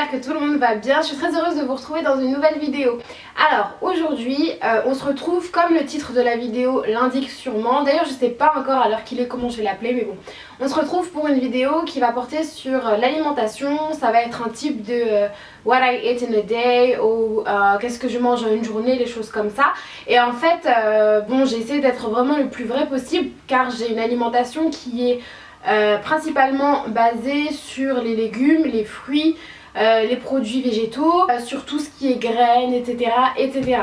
j'espère que tout le monde va bien. Je suis très heureuse de vous retrouver dans une nouvelle vidéo. Alors aujourd'hui on se retrouve comme le titre de la vidéo l'indique sûrement. D'ailleurs je sais pas encore à l'heure qu'il est comment je vais l'appeler, mais bon. On se retrouve pour une vidéo qui va porter sur l'alimentation. Ça va être un type de what I ate in a day ou qu'est-ce que je mange en une journée, les choses comme ça. Et en fait bon, j'ai essayé d'être vraiment le plus vrai possible car j'ai une alimentation qui est principalement basée sur les légumes, les fruits, les produits végétaux, sur tout ce qui est graines, etc. etc.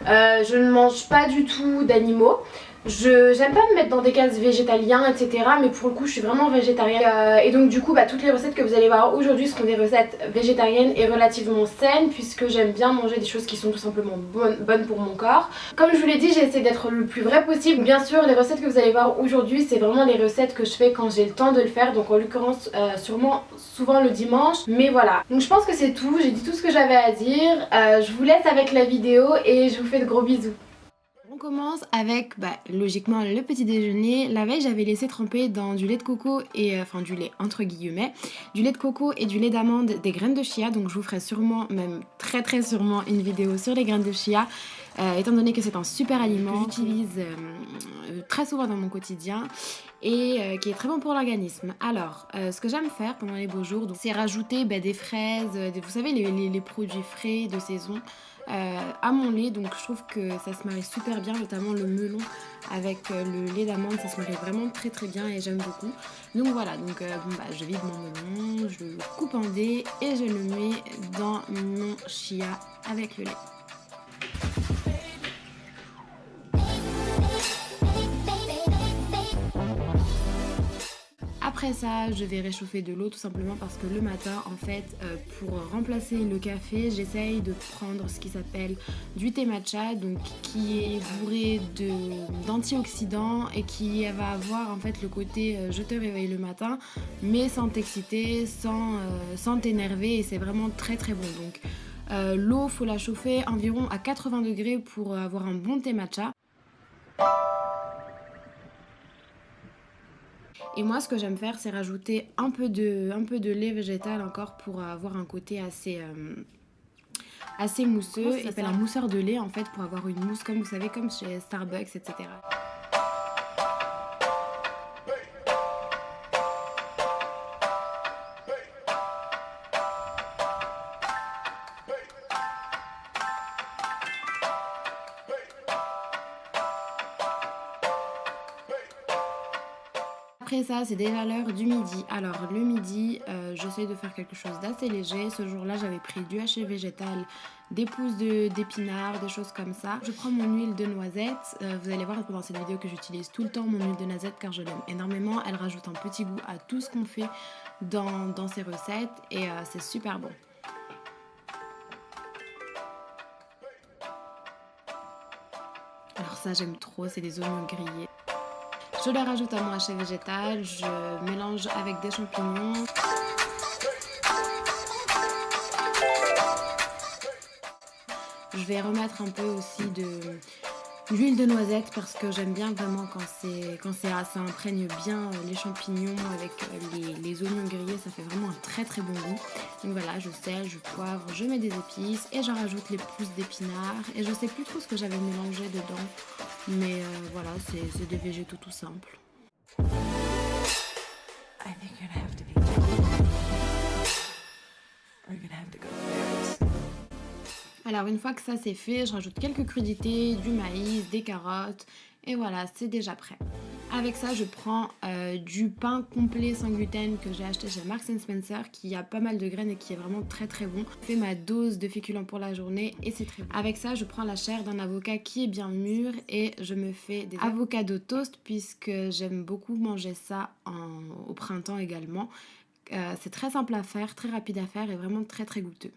Je ne mange pas du tout d'animaux. J'aime pas me mettre dans des cases végétaliens, etc. Mais pour le coup je suis vraiment végétarienne et donc du coup toutes les recettes que vous allez voir aujourd'hui seront des recettes végétariennes et relativement saines, puisque j'aime bien manger des choses qui sont tout simplement bonnes pour mon corps. Comme je vous l'ai dit, j'ai essayé d'être le plus vrai possible. Bien sûr les recettes que vous allez voir aujourd'hui c'est vraiment les recettes que je fais quand j'ai le temps de le faire, donc en l'occurrence sûrement souvent le dimanche, mais voilà. Donc je pense que c'est tout, j'ai dit tout ce que j'avais à dire. Je vous laisse avec la vidéo et je vous fais de gros bisous. On commence avec logiquement le petit déjeuner. La veille j'avais laissé tremper dans du lait de coco et enfin du lait entre guillemets, du lait de coco et du lait d'amande, des graines de chia. Donc je vous ferai sûrement, même très sûrement, une vidéo sur les graines de chia, étant donné que c'est un super aliment que j'utilise très souvent dans mon quotidien et qui est très bon pour l'organisme. Alors ce que j'aime faire pendant les beaux jours, c'est rajouter des fraises, vous savez les produits frais de saison à mon lait. Donc je trouve que ça se marie super bien, notamment le melon avec le lait d'amande, ça se marie vraiment très bien et j'aime beaucoup. Donc voilà, donc je vide mon melon, je le coupe en dés et je le mets dans mon chia avec le lait. Après ça, je vais réchauffer de l'eau tout simplement parce que le matin, en fait, pour remplacer le café, j'essaye de prendre ce qui s'appelle du thé matcha, donc qui est bourré d'antioxydants et qui va avoir en fait le côté je te réveille le matin, mais sans t'exciter, sans t'énerver, et c'est vraiment très bon. Donc l'eau, faut la chauffer environ à 80 degrés pour avoir un bon thé matcha. Et moi ce que j'aime faire c'est rajouter un peu de lait végétal encore pour avoir un côté assez mousseux. Ça s'appelle un mousseur de lait en fait, pour avoir une mousse comme vous savez, comme chez Starbucks, etc. Après ça, c'est déjà l'heure du midi. Alors le midi, j'essaie de faire quelque chose d'assez léger. Ce jour-là, j'avais pris du haché végétal, des pousses d'épinards, des choses comme ça. Je prends mon huile de noisette. Vous allez voir pendant cette vidéo que j'utilise tout le temps mon huile de noisette car je l'aime énormément. Elle rajoute un petit goût à tout ce qu'on fait dans ces recettes et c'est super bon. Alors ça, j'aime trop, c'est des oignons grillés. Je les rajoute à mon haché végétal, je mélange avec des champignons. Je vais remettre un peu aussi d'huile de noisette parce que j'aime bien vraiment quand ça imprègne bien les champignons avec les oignons grillés, ça fait vraiment un très bon goût. Donc voilà, je sèle, je poivre, je mets des épices et j'en rajoute les pousses d'épinards. Et je sais plus trop ce que j'avais mélangé dedans, mais voilà, c'est des végétaux tout simples. Alors une fois que ça c'est fait, je rajoute quelques crudités, du maïs, des carottes et voilà, c'est déjà prêt. Avec ça, je prends du pain complet sans gluten que j'ai acheté chez Marks & Spencer, qui a pas mal de graines et qui est vraiment très bon. Je fais ma dose de féculents pour la journée et c'est très bon. Avec ça, je prends la chair d'un avocat qui est bien mûr et je me fais des avocado toast puisque j'aime beaucoup manger ça au printemps également. C'est très simple à faire, très rapide à faire et vraiment très goûteux.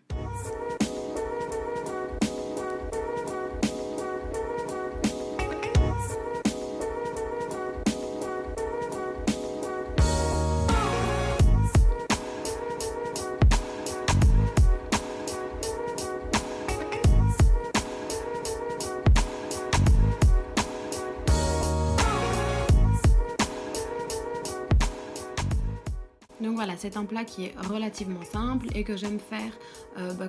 Donc voilà, c'est un plat qui est relativement simple et que j'aime faire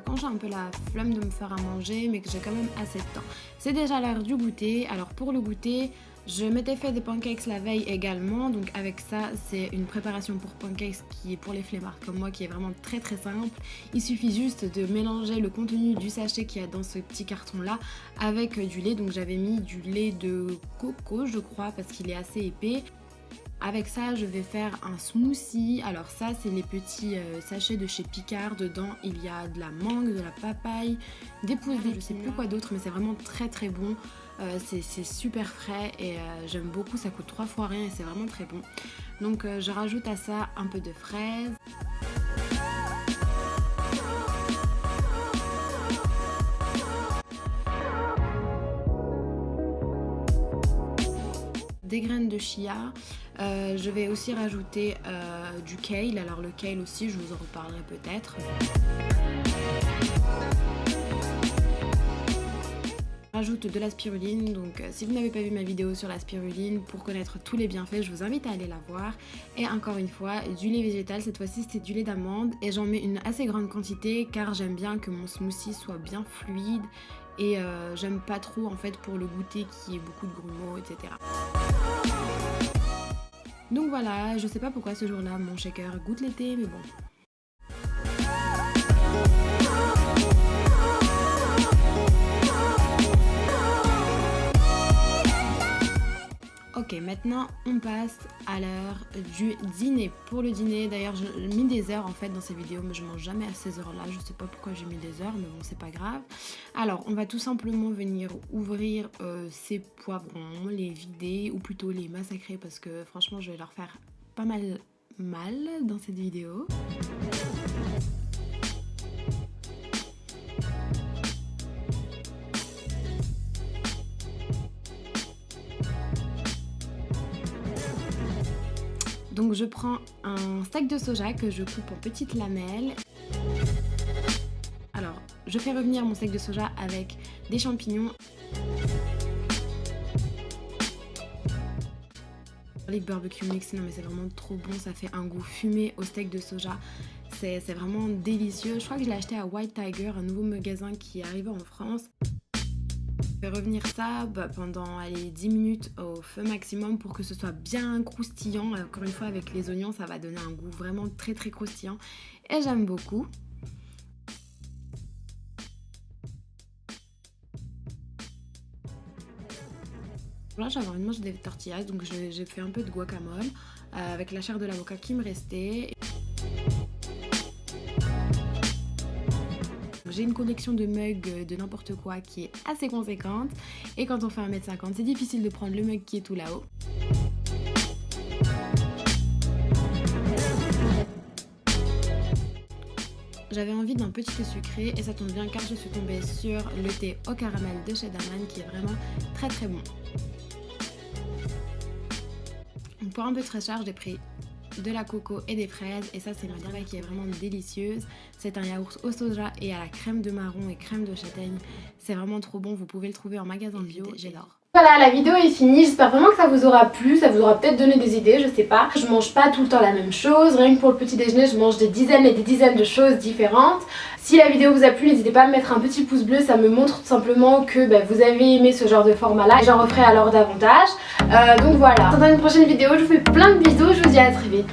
quand j'ai un peu la flemme de me faire à manger mais que j'ai quand même assez de temps. C'est déjà l'heure du goûter. Alors pour le goûter, je m'étais fait des pancakes la veille également, donc avec ça c'est une préparation pour pancakes qui est pour les flemmards comme moi, qui est vraiment très très simple. Il suffit juste de mélanger le contenu du sachet qu'il y a dans ce petit carton là avec du lait. Donc j'avais mis du lait de coco je crois parce qu'il est assez épais. Avec ça, je vais faire un smoothie. Alors ça, c'est les petits sachets de chez Picard. Dedans, il y a de la mangue, de la papaye, des pousses, je sais plus quoi d'autre, mais c'est vraiment très très bon. C'est super frais et j'aime beaucoup. Ça coûte 3 fois rien et c'est vraiment très bon. Donc je rajoute à ça un peu de fraises. Des graines de chia, je vais aussi rajouter du kale. Alors le kale aussi, je vous en reparlerai peut-être. Rajoute de la spiruline, donc si vous n'avez pas vu ma vidéo sur la spiruline pour connaître tous les bienfaits, je vous invite à aller la voir. Et encore une fois, du lait végétal, cette fois-ci c'était du lait d'amande et j'en mets une assez grande quantité car j'aime bien que mon smoothie soit bien fluide et j'aime pas trop en fait pour le goûter qui est beaucoup de grumeaux, etc. Donc voilà, je sais pas pourquoi ce jour-là mon shaker goûte l'été, mais bon. Ok, maintenant on passe à l'heure du dîner. Pour le dîner, d'ailleurs j'ai mis des heures en fait dans ces vidéos, mais je mange jamais à ces heures là, je sais pas pourquoi j'ai mis des heures, mais bon c'est pas grave. Alors on va tout simplement venir ouvrir ces poivrons, les vider ou plutôt les massacrer parce que franchement je vais leur faire pas mal dans cette vidéo. Donc je prends un steak de soja que je coupe en petites lamelles. Alors je fais revenir mon steak de soja avec des champignons. Les barbecue mix, non mais c'est vraiment trop bon, ça fait un goût fumé au steak de soja. C'est vraiment délicieux. Je crois que je l'ai acheté à White Tiger, un nouveau magasin qui est arrivé en France. Je vais revenir ça pendant 10 minutes au feu maximum pour que ce soit bien croustillant. Encore une fois avec les oignons ça va donner un goût vraiment très très croustillant et j'aime beaucoup. Là j'avais envie de manger des tortillas donc j'ai fait un peu de guacamole avec la chair de l'avocat qui me restait. J'ai une collection de mugs de n'importe quoi qui est assez conséquente et quand on fait 1m50 c'est difficile de prendre le mug qui est tout là-haut. J'avais envie d'un petit thé sucré et ça tombe bien car je suis tombée sur le thé au caramel de chez Daman qui est vraiment très très bon. Donc pour un peu de fraîcheur j'ai pris de la coco et des fraises et ça c'est ma dernière qui est vraiment délicieuse. C'est un yaourt au soja et à la crème de marron et crème de châtaigne. C'est vraiment trop bon, vous pouvez le trouver en magasin bio, j'adore. Voilà, la vidéo est finie, j'espère vraiment que ça vous aura plu, ça vous aura peut-être donné des idées, je sais pas. Je mange pas tout le temps la même chose, rien que pour le petit déjeuner je mange des dizaines et des dizaines de choses différentes. Si la vidéo vous a plu, n'hésitez pas à me mettre un petit pouce bleu, ça me montre tout simplement que vous avez aimé ce genre de format là et j'en referai alors davantage. Donc voilà, dans une prochaine vidéo je vous fais plein de bisous, je vous dis à très vite.